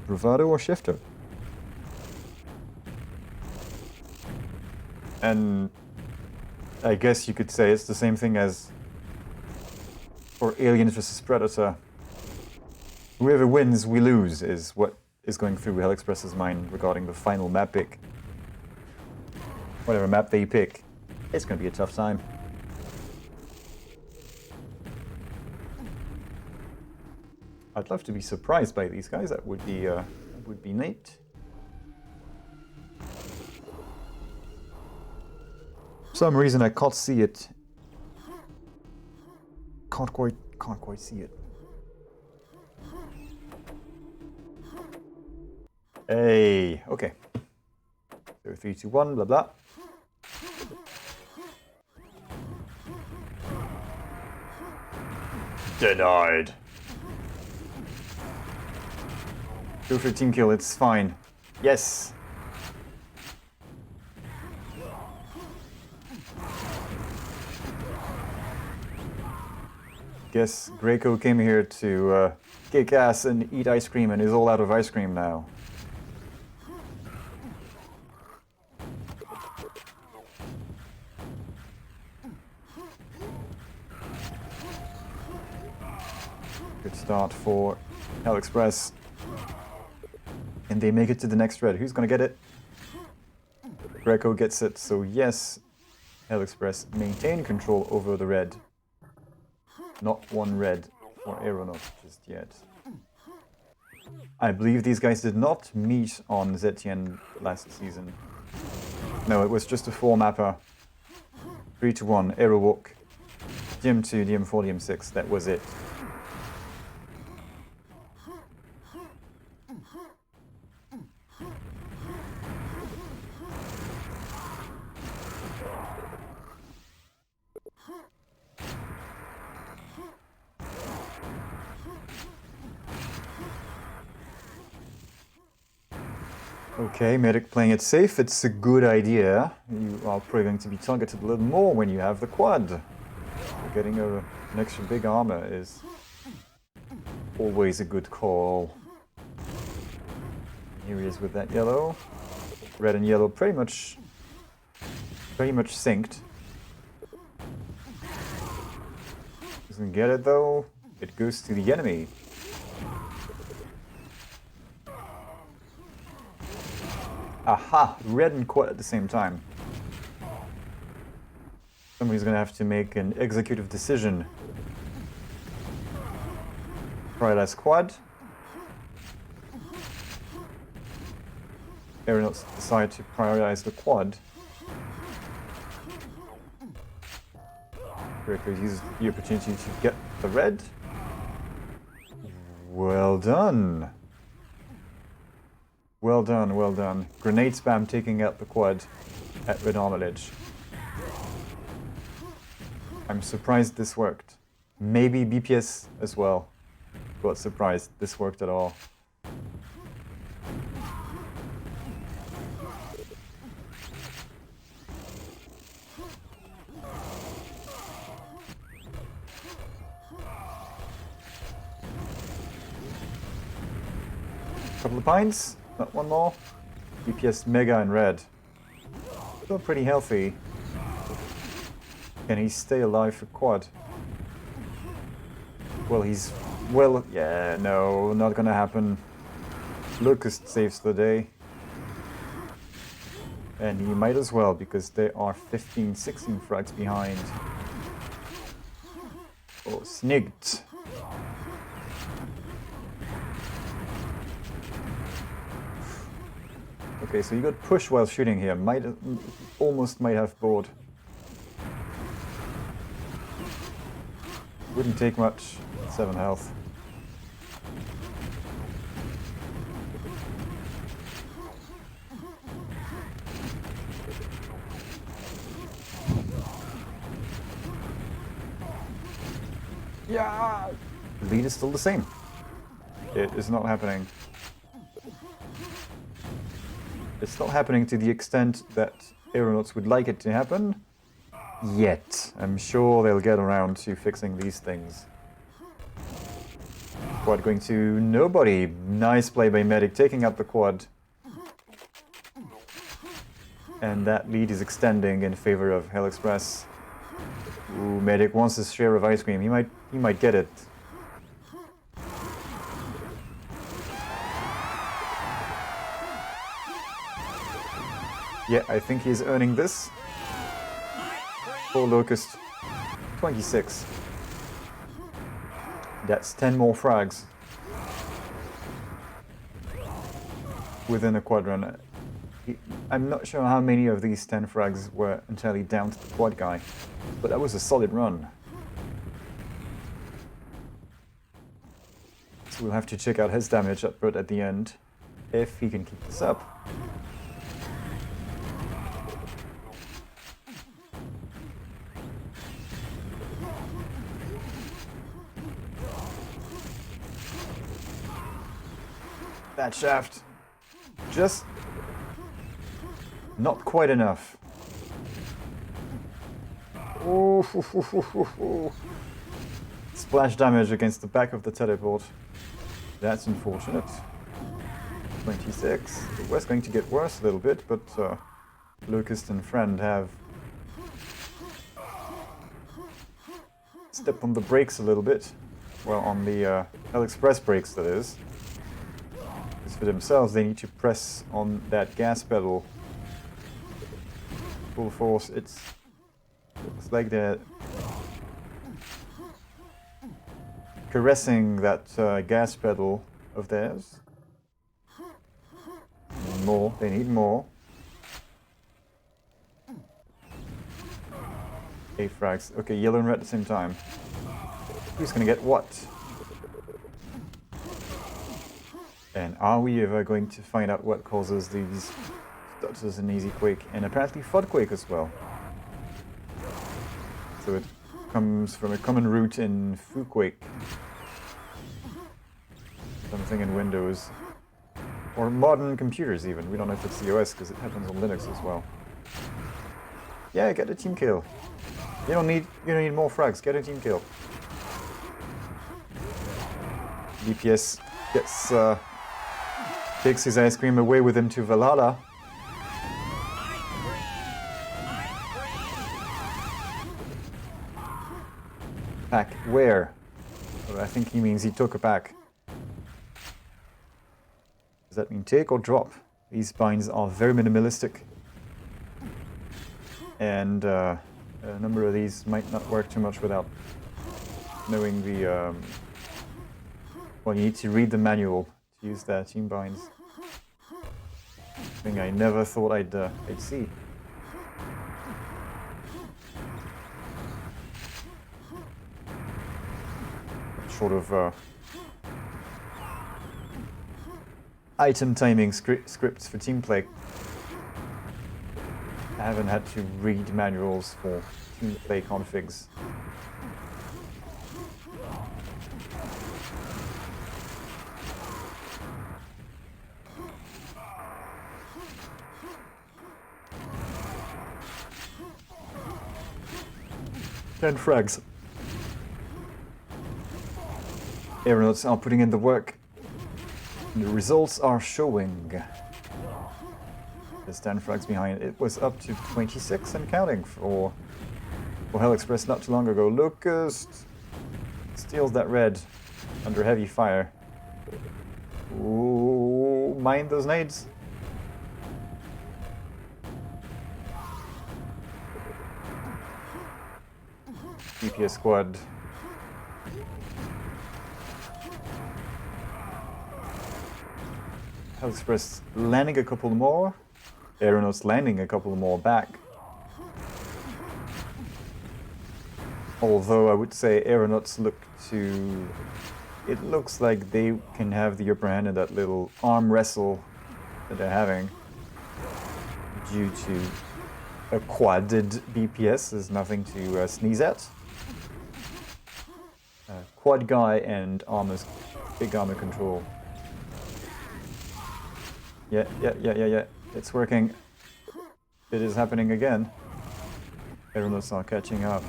Bravado or Shifter? And I guess you could say it's the same thing as for Aliens vs Predator. Whoever wins, we lose, is what is going through eXpress's mind regarding the final map pick. Whatever map they pick, it's going to be a tough time. I'd love to be surprised by these guys. That would be neat. some reason I can't see it. Can't quite see it. Hey, okay. So 3, 2, 1, blah blah. Denied. Go for a team kill, it's fine. Yes! Guess Greco came here to kick ass and eat ice cream and is all out of ice cream now. Good start for eXpress. And they make it to the next red. Who's gonna get it? Greco gets it, so yes, eXpress maintain control over the red. Not one red for Aeronauts just yet. I believe these guys did not meet on ZTN last season. No, it was just a 4-mapper. 3 to 1, Aero Walk, DM2, DM4, DM6, that was it. Okay, Medic playing it safe, it's a good idea. You are probably going to be targeted a little more when you have the quad. Getting an extra big armor is always a good call. Here he is with that yellow. Red and yellow pretty much synced. Doesn't get it though. It goes to the enemy. Aha! Red and quad at the same time. Somebody's gonna have to make an executive decision. Prioritize quad. Aeronauts decide to prioritize the quad. Greco uses the opportunity to get the red. Well done. Well done, well done. Grenade spam taking out the quad at red armor ledge. I'm surprised this worked. Maybe BPS as well. Got surprised this worked at all. Couple of pints. Not one more. DPS Mega in red. Still pretty healthy. Can he stay alive for quad? Well, he's... Well, yeah, no, not gonna happen. Locust saves the day. And he might as well, because they are 15, 16 frags behind. Oh, snigged. Okay, so you got push while shooting here. Almost might have board. Wouldn't take much. 7 health. Yeah! Lead is still the same. It is not happening. It's not happening to the extent that Aeronauts would like it to happen. Yet. I'm sure they'll get around to fixing these things. Quad going to nobody. Nice play by Medic, taking out the quad. And that lead is extending in favor of eXpress. Ooh, Medic wants his share of ice cream. He might get it. Yeah, I think he's earning this. For Locust. 26. That's 10 more frags. Within a quad run. I'm not sure how many of these 10 frags were entirely down to the quad guy, but that was a solid run. So we'll have to check out his damage output at the end, if he can keep this up. That shaft, just not quite enough. Oh, splash damage against the back of the teleport. That's unfortunate. 26. It was going to get worse a little bit, but Locust and Friend have stepped on the brakes a little bit. Well, on the eXpress brakes, that is. Because for themselves, they need to press on that gas pedal full force. It's like they're caressing that gas pedal of theirs. More, they need more. 8 frags. Okay, yellow and red at the same time. Who's gonna get what? And are we ever going to find out what causes these stutters in Easy Quake? And apparently FUD Quake as well. So it comes from a common root in Foo Quake. Something in Windows. Or modern computers even. We don't know if it's the OS because it happens on Linux as well. Yeah, get a team kill. You don't need more frags, get a team kill. DPS gets takes his ice cream away with him to Valhalla. Pack where? Well, I think he means he took a pack. Does that mean take or drop? These binds are very minimalistic. And a number of these might not work too much without knowing the... well, you need to read the manual to use their team binds. Thing I never thought I'd see. Sort of item timing scripts for team play. I haven't had to read manuals for team play configs. Ten frags. Aeronauts are putting in the work. The results are showing. There's 10 frags behind. It was up to 26 and counting for eXpress not too long ago. Locust steals that red under heavy fire. Ooh, mind those nades. DPS squad. eXpress landing a couple more. Aeronauts landing a couple more back. Although I would say Aeronauts look to... It looks like they can have the upper hand in that little arm wrestle that they're having. Due to a quadded BPS, there's nothing to sneeze at. Quad guy and big armor control. Yeah. It's working. It is happening again. Aeronauts are catching up.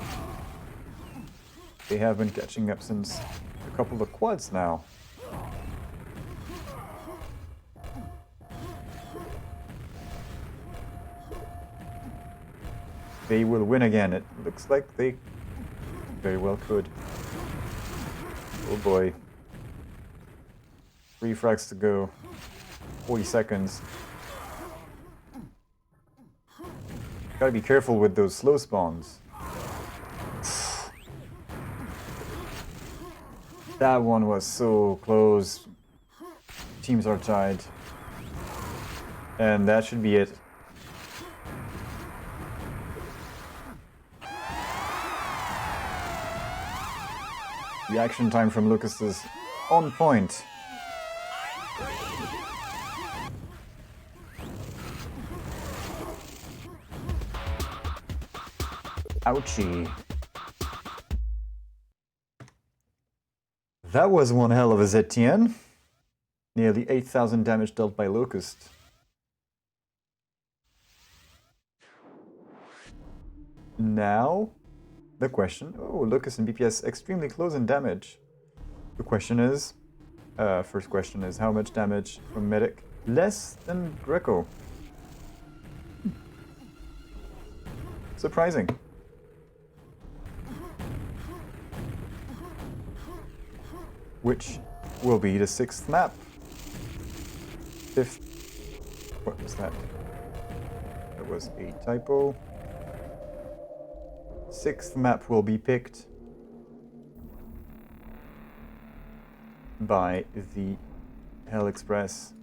They have been catching up since a couple of quads now. They will win again. It looks like they very well could. Oh boy. 3 frags to go. 40 seconds. Gotta be careful with those slow spawns. That one was so close. Teams are tied. And that should be it. Reaction time from Lucas is on point. Ouchie. That was one hell of a ZTN. Nearly 8,000 damage dealt by Locust. Now, the question... Oh, Locust and BPS extremely close in damage. The question is... first question is, how much damage from Medic? Less than Greco. Surprising. Which will be the 6th map. 5th... What was that? That was a typo. 6th map will be picked by the eXpress.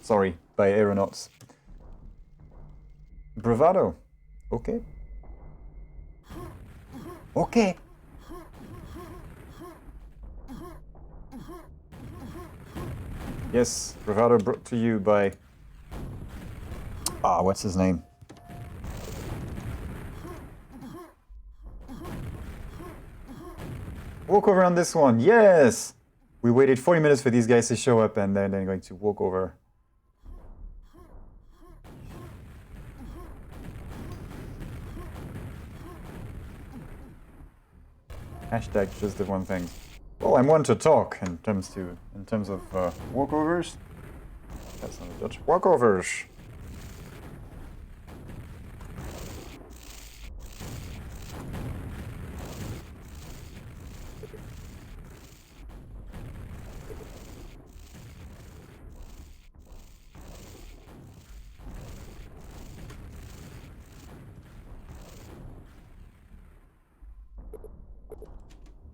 Sorry, by Aeronauts. Bravado. Okay. Okay. Yes, Bravado brought to you by... what's his name? Walk over on this one, yes! We waited 40 minutes for these guys to show up and then they're going to walk over. Hashtag just the one thing. Well, I'm one to talk in terms of walkovers. That's not a Dutch. Walkovers.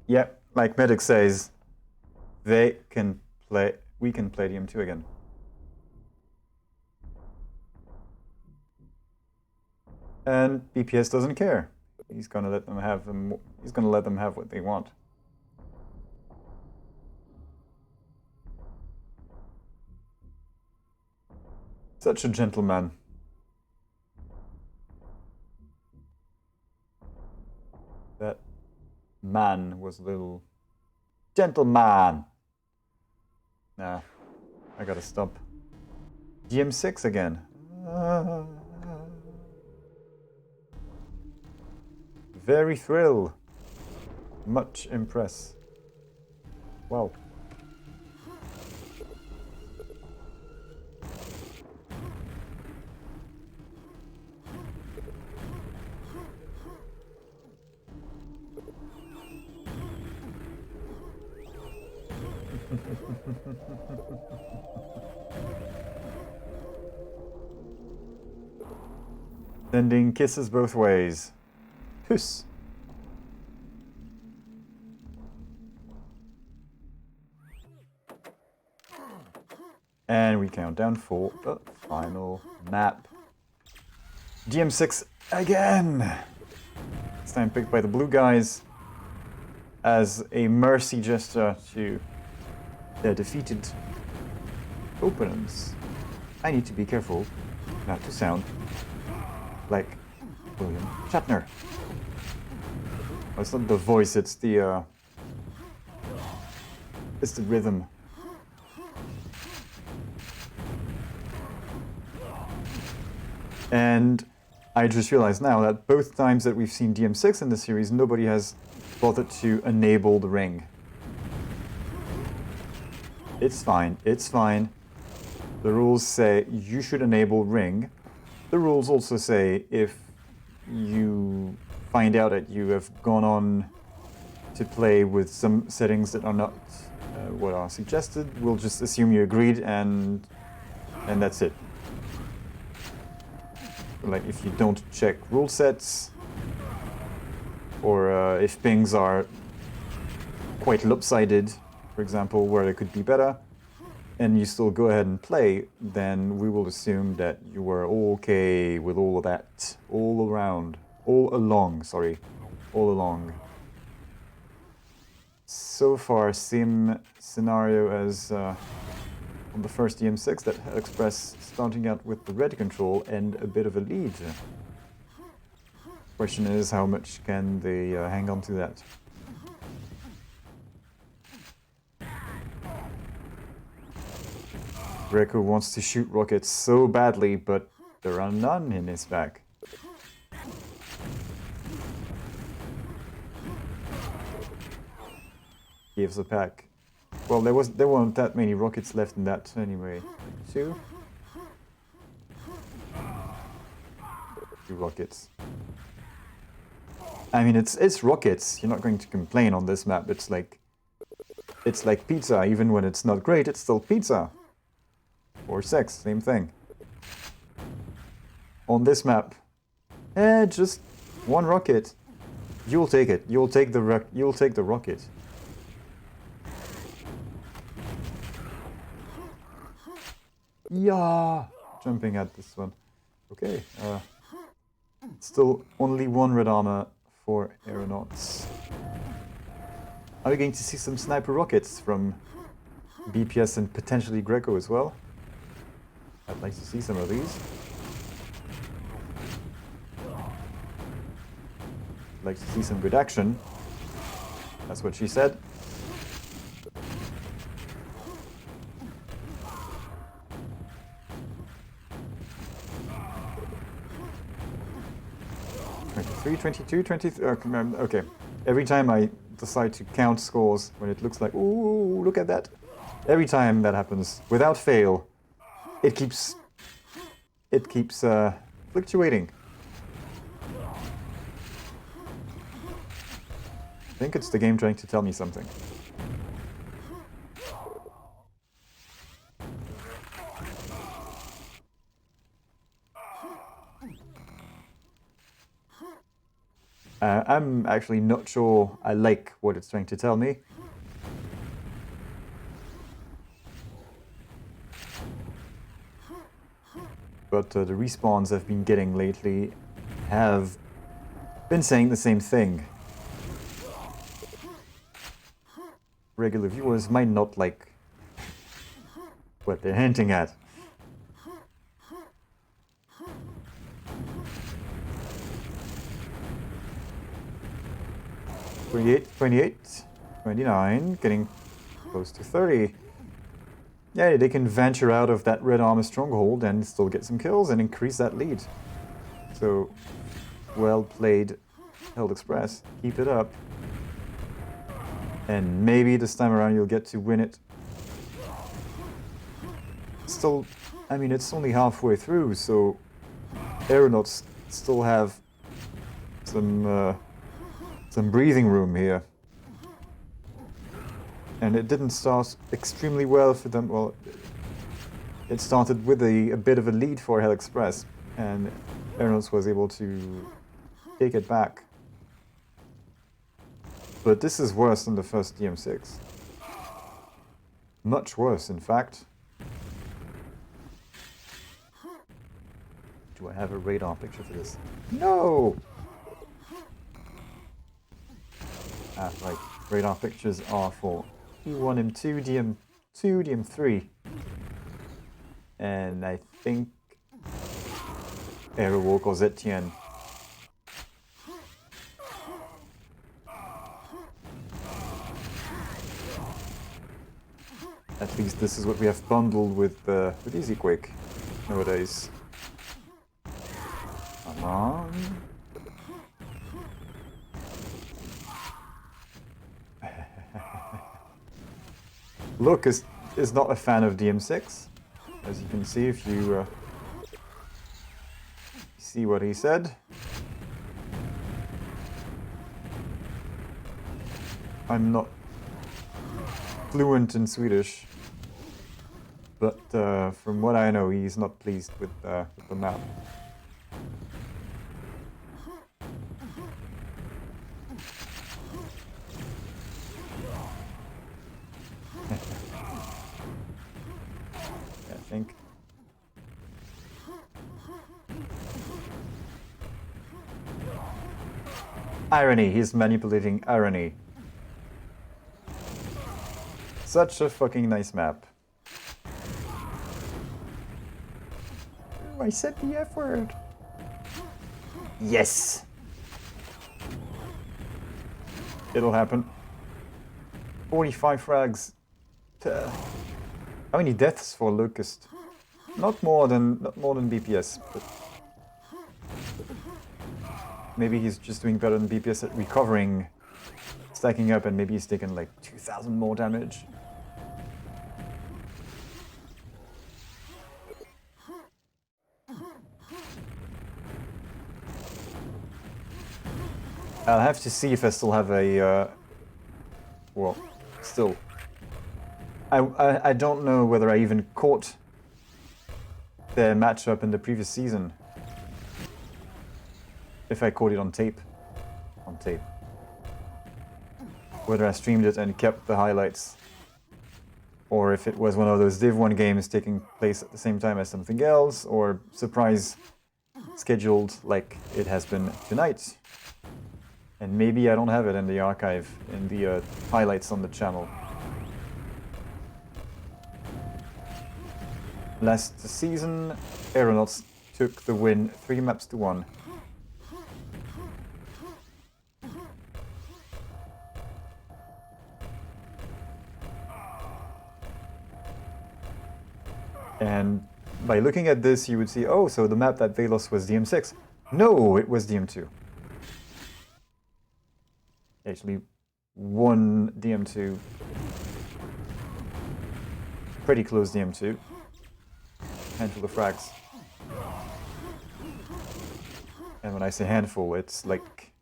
Yeah, like Medic says, they can play. We can play DM2 again. And BPS doesn't care. He's gonna let them have them. He's gonna let them have what they want. Such a gentleman. That man was a little gentleman. Nah, I gotta stop. DM6 again. Very thrill. Much impress. Wow. Sending kisses both ways. Puss. And we count down for the final map. DM6 again! This time picked by the blue guys as a mercy gesture to their defeated opponents. I need to be careful not to sound like William Shatner. Oh, it's not the voice, it's the rhythm. And I just realized now that both times that we've seen DM6 in the series, nobody has bothered to enable the ring. It's fine, it's fine. The rules say you should enable ring. The rules also say if you find out that you have gone on to play with some settings that are not what are suggested, we'll just assume you agreed and that's it. Like if you don't check rule sets, or if pings are quite lopsided, for example, where it could be better, and you still go ahead and play, then we will assume that you were okay with all of that, all along. So far, same scenario as on the first DM6, that eXpress starting out with the red control and a bit of a lead. Question is, how much can they hang on to that? Greco wants to shoot rockets so badly, but there are none in his back. Gives a pack. Well, there weren't that many rockets left in that anyway. Like 2? 2 rockets. I mean, it's rockets. You're not going to complain on this map. It's like pizza. Even when it's not great, it's still pizza. Or sex, same thing. On this map, just 1 rocket. You'll take it. You'll take the rocket. Yeah, jumping at this one. Okay. Still only 1 red armor for Aeronauts. Are we going to see some sniper rockets from BPS and potentially Greco as well? I'd like to see some of these. I'd like to see some good action. That's what she said. '23, '22, '23. Okay. Every time I decide to count scores when it looks like, ooh, look at that. Every time that happens, without fail, it keeps fluctuating. I think it's the game trying to tell me something. I'm actually not sure I like what it's trying to tell me. But the respawns I've been getting lately have been saying the same thing. Regular viewers might not like what they're hinting at. '28, 28, 29, getting close to 30. Yeah, they can venture out of that red armor stronghold and still get some kills and increase that lead. So, well played, Held Express. Keep it up. And maybe this time around you'll get to win it. Still, I mean, it's only halfway through, so Aeronauts still have some breathing room here. And it didn't start extremely well for them. Well, it started with a bit of a lead for Hell Express, and Aeronauts was able to take it back. But this is worse than the first DM6. Much worse, in fact. Do I have a radar picture for this? No! Ah, right. Radar pictures are for E1, M2, DM2, DM3. And I think Aerowalk or ZTN. At least this is what we have bundled with EasyQuake nowadays. Come on. Look is not a fan of DM6, as you can see if you see what he said. I'm not fluent in Swedish, but from what I know, he's not pleased with the map. think. Irony, he's manipulating irony. Such a fucking nice map. Ooh, I said the F word. Yes! It'll happen. 45 frags. How many deaths for Locust? Not more than BPS, but maybe he's just doing better than BPS at recovering, stacking up, and maybe he's taken like 2,000 more damage. I'll have to see if I still have a, well, still. I don't know whether I even caught their matchup in the previous season. If I caught it on tape. On tape. Whether I streamed it and kept the highlights. Or if it was one of those Div 1 games taking place at the same time as something else, or surprise scheduled like it has been tonight. And maybe I don't have it in the archive, in the highlights on the channel. Last season, Aeronauts took the win 3 maps to 1. And by looking at this, you would see, oh, so the map that they lost was DM6. No, it was DM2. Actually, one DM2. Pretty close DM2. Handful of frags. And when I say handful, it's like...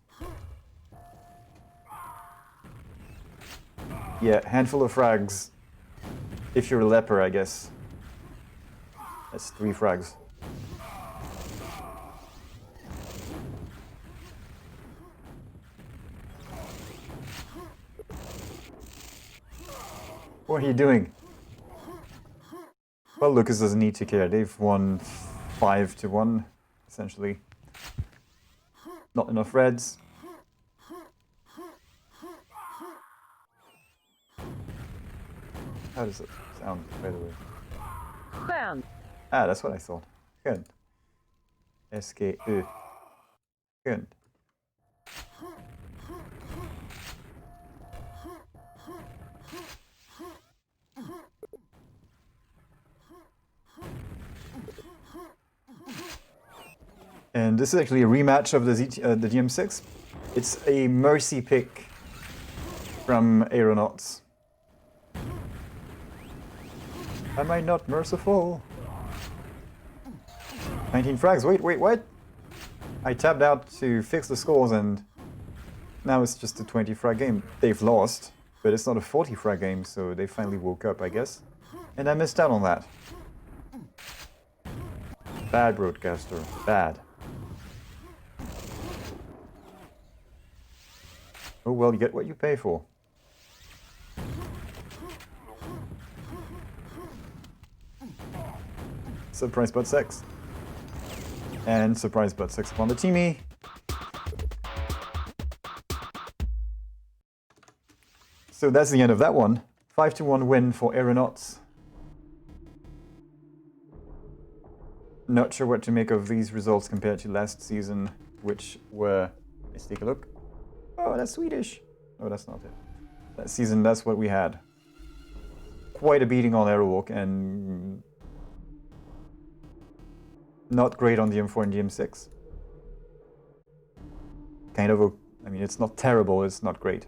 yeah, handful of frags. If you're a leper, I guess. That's 3 frags. What are you doing? Well, Lucas doesn't need to care. They've won 5 to 1, essentially. Not enough reds. How does it sound, by the way? Sound. Ah, that's what I thought. Good. SKU. Good. And this is actually a rematch of the DM6. It's a mercy pick from Aeronauts. Am I not merciful? 19 frags. Wait, what? I tapped out to fix the scores and now it's just a 20 frag game. They've lost, but it's not a 40 frag game, so they finally woke up, I guess. And I missed out on that. Bad broadcaster. Bad. Oh well, you get what you pay for. Surprise butt sex. And surprise butt sex upon the teamie. So that's the end of that one. 5 to 1 win for Aeronauts. Not sure what to make of these results compared to last season, which were... let's take a look. Oh, that's Swedish. Oh, that's not it. That season, that's what we had. Quite a beating on Aerowalk and... not great on DM4 and DM6. Kind of, I mean, it's not terrible, it's not great.